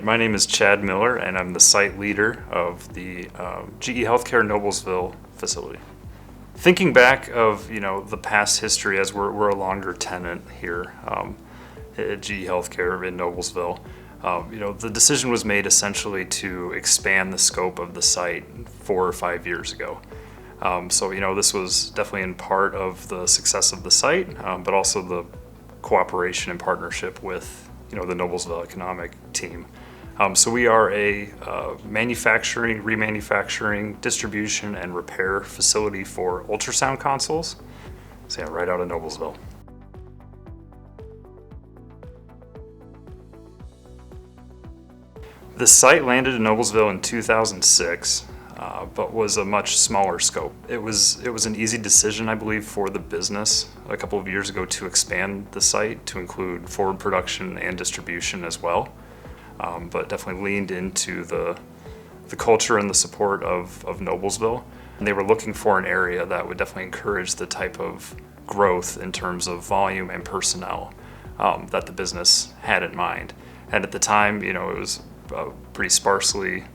My name is Chad Miller, and I'm the site leader of the GE Healthcare Noblesville facility. Thinking back of the past history, as we're a longer tenant here at GE Healthcare in Noblesville, the decision was made essentially to expand the scope of the site 4 or 5 years ago. So this was definitely in part of the success of the site, but also the cooperation and partnership with the Noblesville Economic team. So we are a manufacturing, remanufacturing, distribution, and repair facility for ultrasound consoles. So yeah, right out of Noblesville. The site landed in Noblesville in 2006, but was a much smaller scope. It was an easy decision, I believe, for the business a couple of years ago to expand the site to include forward production and distribution as well. But definitely leaned into the culture and the support of Noblesville. And they were looking for an area that would definitely encourage the type of growth in terms of volume and personnel that the business had in mind. And at the time, it was pretty sparsely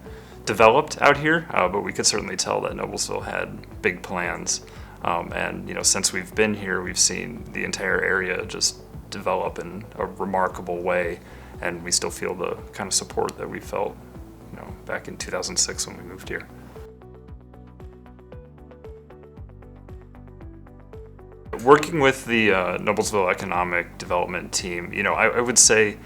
developed out here, but we could certainly tell that Noblesville had big plans. And since we've been here, we've seen the entire area just develop in a remarkable way. And we still feel the kind of support that we felt, back in 2006 when we moved here. Working with the Noblesville Economic Development team, I would say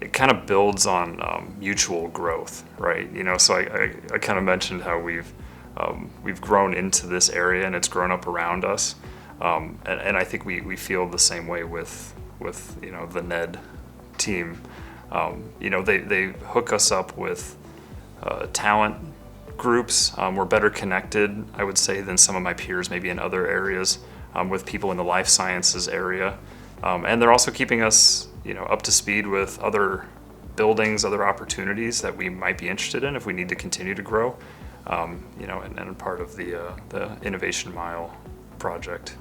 it kind of builds on mutual growth, right? So I kind of mentioned how we've grown into this area and it's grown up around us, and I think we feel the same way with the NED team. They hook us up with talent groups. We're better connected, I would say, than some of my peers maybe in other areas, with people in the life sciences area. And they're also keeping us up to speed with other buildings, other opportunities that we might be interested in if we need to continue to grow, and part of the Innovation Mile project.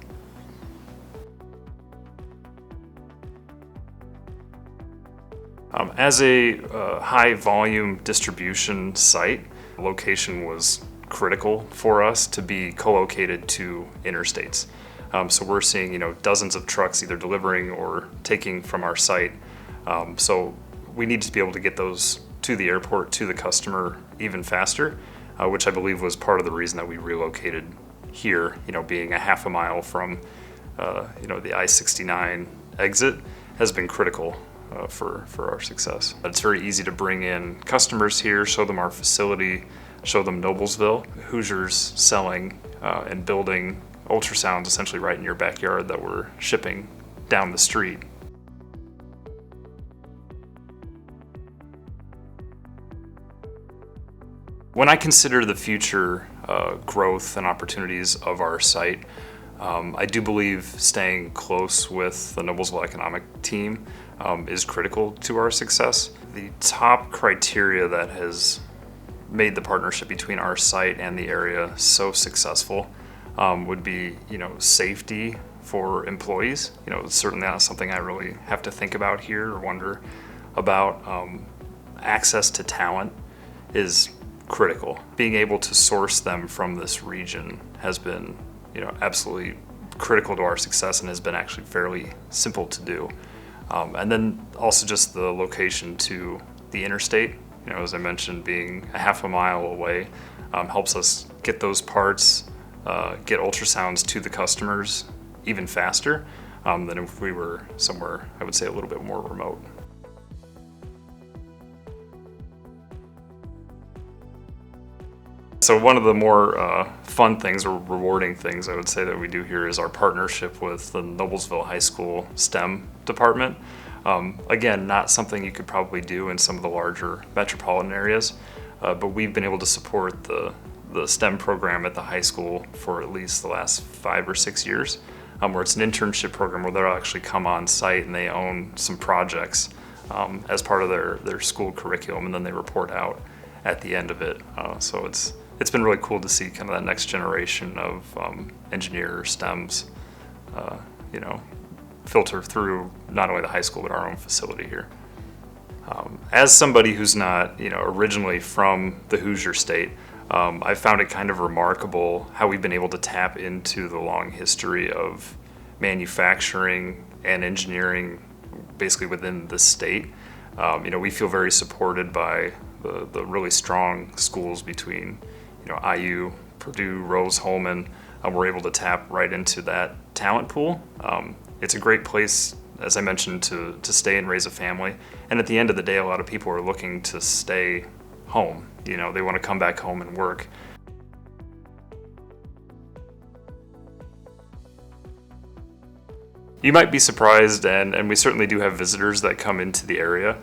As a high volume distribution site, location was critical for us to be co-located to interstates. So we're seeing dozens of trucks either delivering or taking from our site. So we need to be able to get those to the airport, to the customer even faster, which I believe was part of the reason that we relocated here, being a half a mile from the I-69 exit has been critical for our success. It's very easy to bring in customers here, show them our facility, show them Noblesville. Hoosiers selling and building ultrasounds essentially right in your backyard that we're shipping down the street. When I consider the future growth and opportunities of our site, I do believe staying close with the Noblesville Economic team is critical to our success. The top criteria that has made the partnership between our site and the area so successful would be, safety for employees. It's certainly not something I really have to think about here or wonder about. Access to talent is critical. Being able to source them from this region has been, absolutely critical to our success and has been actually fairly simple to do. And then also just the location to the interstate, as I mentioned, being a half a mile away, helps us get those parts, get ultrasounds to the customers even faster than if we were somewhere, I would say, a little bit more remote. So one of the more fun things or rewarding things I would say that we do here is our partnership with the Noblesville High School STEM department. Again, not something you could probably do in some of the larger metropolitan areas, but we've been able to support the STEM program at the high school for at least the last 5 or 6 years, where it's an internship program where they'll actually come on site and they own some projects as part of their school curriculum, and then they report out at the end of it. So it's been really cool to see kind of that next generation of engineers, STEMs, filter through not only the high school but our own facility here. As somebody who's not, originally from the Hoosier State, I found it kind of remarkable how we've been able to tap into the long history of manufacturing and engineering basically within the state. We feel very supported by the really strong schools between, IU, Purdue, Rose-Hulman. We're able to tap right into that talent pool. It's a great place, as I mentioned, to stay and raise a family. And at the end of the day, a lot of people are looking to stay home. They want to come back home and work. You might be surprised, and we certainly do have visitors that come into the area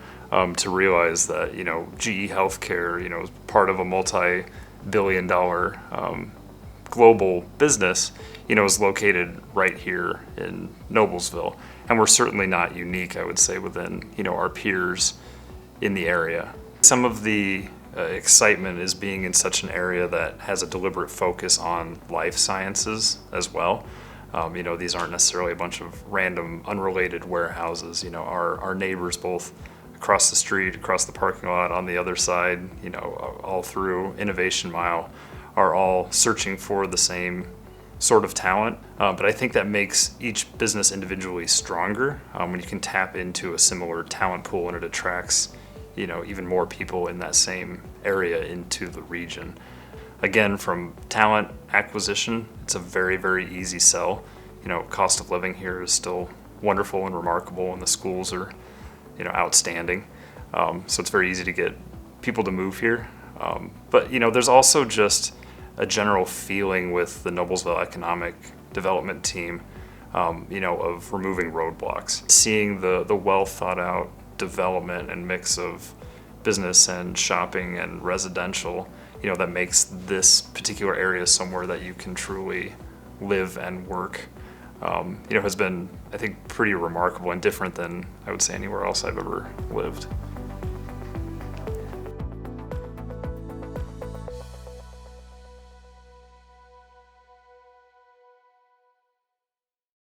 to realize that, GE Healthcare, is part of a multi-billion-dollar global business, is located right here in Noblesville. And we're certainly not unique, I would say, within, our peers in the area. Some of the excitement is being in such an area that has a deliberate focus on life sciences as well. These aren't necessarily a bunch of random, unrelated warehouses. Our neighbors both across the street, across the parking lot, on the other side, all through Innovation Mile, are all searching for the same sort of talent. But I think that makes each business individually stronger when you can tap into a similar talent pool and it attracts, even more people in that same area into the region. Again, from talent acquisition, it's a very, very easy sell. Cost of living here is still wonderful and remarkable, and the schools are, outstanding. So it's very easy to get people to move here. But there's also just a general feeling with the Noblesville Economic Development Team, of removing roadblocks, seeing the well thought out development and mix of business and shopping and residential, that makes this particular area somewhere that you can truly live and work, has been, I think, pretty remarkable and different than I would say anywhere else I've ever lived.